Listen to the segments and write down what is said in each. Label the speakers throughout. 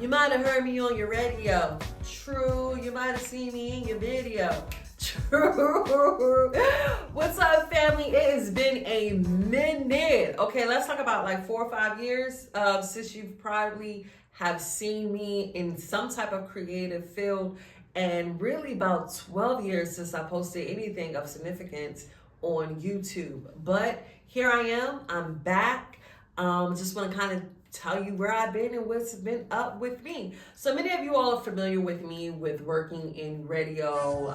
Speaker 1: You might have heard me on your radio. True. You might have seen me in your video. True. What's up, family? It has been a minute. Okay, let's talk about like 4 or 5 years since you probably have seen me in some type of creative field, and really about 12 years since I posted anything of significance on YouTube. But here I am. I'm back. Just want to kind of tell you where I've been and what's been up with me. So many of you all are familiar with me with working in radio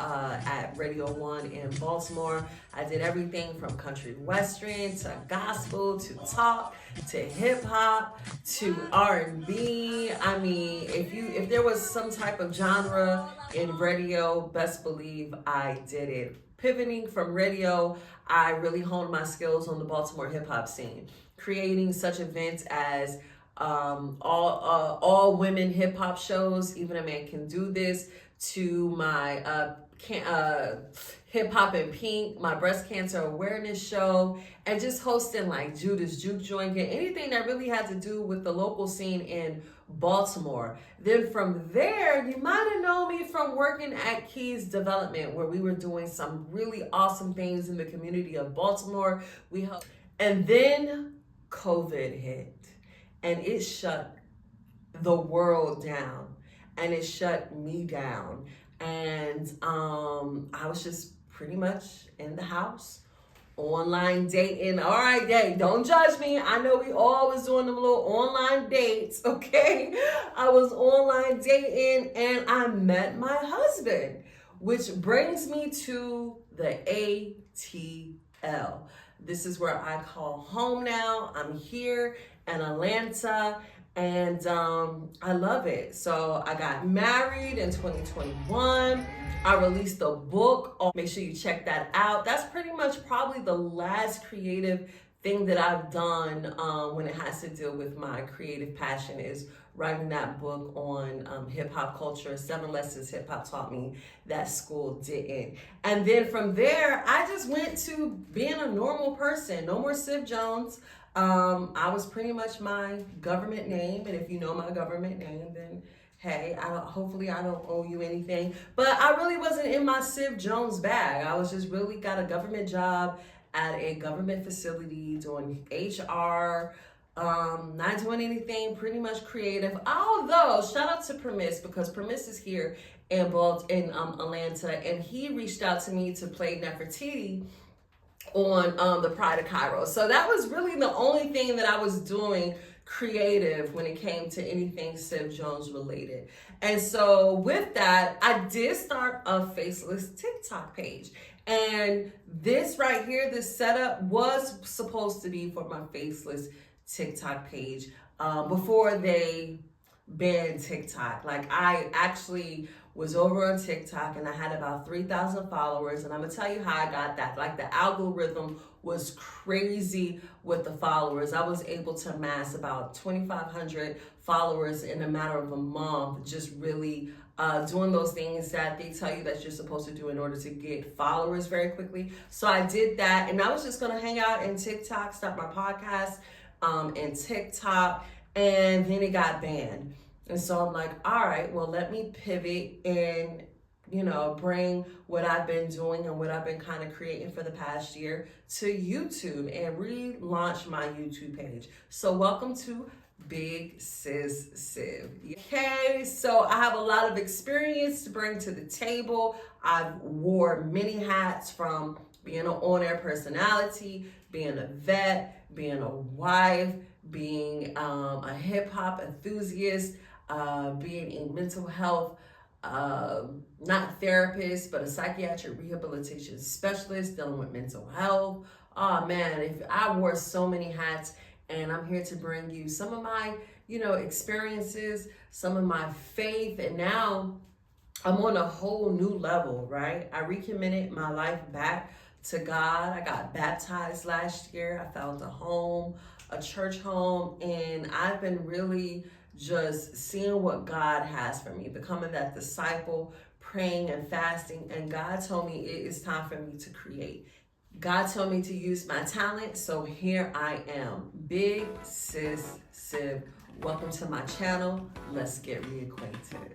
Speaker 1: at Radio 1 in Baltimore. I did everything from country western to gospel to talk to hip hop to R&B. I mean, if there was some type of genre in radio, best believe I did it. Pivoting from radio, I really honed my skills on the Baltimore hip hop scene, creating such events as all women hip hop shows. Even a Man Can Do This, to my hip hop in pink, my breast cancer awareness show, and just hosting like Judas Juke Joint, and anything that really had to do with the local scene in Baltimore. Then from there, you might have known me from working at Keys Development, where we were doing some really awesome things in the community of Baltimore. And then COVID hit, and it shut the world down, and it shut me down. And I was just pretty much in the house, online dating. All right, don't judge me. I know we all was doing them little online dates, okay? I was online dating, and I met my husband, which brings me to the ATL. This is where I call home now. I'm here in Atlanta, and I love it. So I got married in 2021. I released a book. Make sure you check that out. That's pretty much probably the last creative thing that I've done when it has to deal with my creative passion, is writing that book on hip hop culture, 7 lessons hip hop taught me that school didn't. And then from there, I just went to being a normal person. No more Civ Jones. I was pretty much my government name, and if you know my government name, then hey, hopefully I don't owe you anything. But I really wasn't in my Civ Jones bag. I was just really got a government job at a government facility doing HR, not doing anything pretty much creative. Although, shout out to Premise, because Premise is here in Atlanta, and he reached out to me to play Nefertiti on the Pride of Cairo. So that was really the only thing that I was doing creative when it came to anything Civ Jones related. And so with that, I did start a faceless TikTok page. And this right here, this setup was supposed to be for my faceless TikTok page before they banned TikTok. Like, I actually was over on TikTok, and I had about 3,000 followers, and I'm gonna tell you how I got that. Like, the algorithm was crazy with the followers. I was able to amass about 2,500 followers in a matter of a month, just really doing those things that they tell you that you're supposed to do in order to get followers very quickly. So I did that, and I was just gonna hang out in TikTok, start my podcast in TikTok, and then it got banned. And so I'm like, all right, well, let me pivot and, bring what I've been doing and what I've been kind of creating for the past year to YouTube and relaunch my YouTube page. So welcome to Big Sis Civ. Okay, so I have a lot of experience to bring to the table. I've wore many hats, from being an on-air personality, being a vet, being a wife, being a hip hop enthusiast, being a mental health, not therapist, but a psychiatric rehabilitation specialist dealing with mental health. Oh man, if I wore so many hats, and I'm here to bring you some of my, experiences, some of my faith, and now I'm on a whole new level, right? I recommitted my life back to God. I got baptized last year. I found a home, a church home, and I've been really just seeing what God has for me, becoming that disciple, praying and fasting. And God told me it is time for me to create. God told me to use my talent, so here I am. Big Sis Civ Welcome to my channel. Let's get reacquainted.